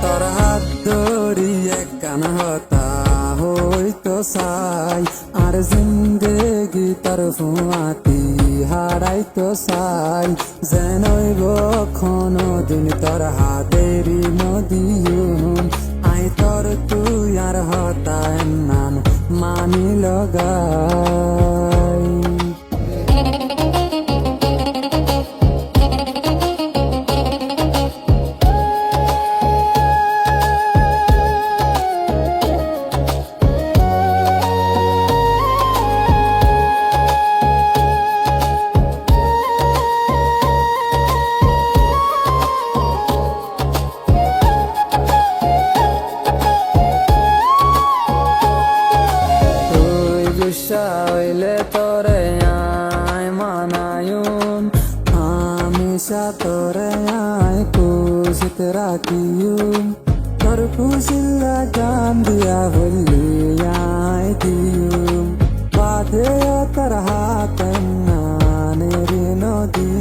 তোর হাত ধরি এক কান হতা হইতো চাই আর জিন্দেগি তোর ফুয়াতি হারাইতো চাই যেন কোনো দিন তোর হাতেরি নদীম আই তোর তুই আর হতা নাম মানি লগাই হইলে তোরে আয় মানায়ুন হামেশা তোরে আয় খুশিত রাখিয়ুন তোর খুশিল্লা গান দিয়া বললি আয় দিয়ুম বাদে তোর হাত নানের নদী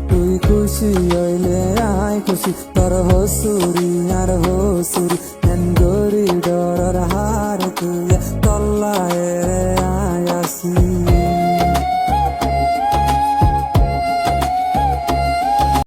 তুই খুশি হইলে আয় খুশি তোর হসুরি আর হসুরি গরি ডর হার তুই তল্লায়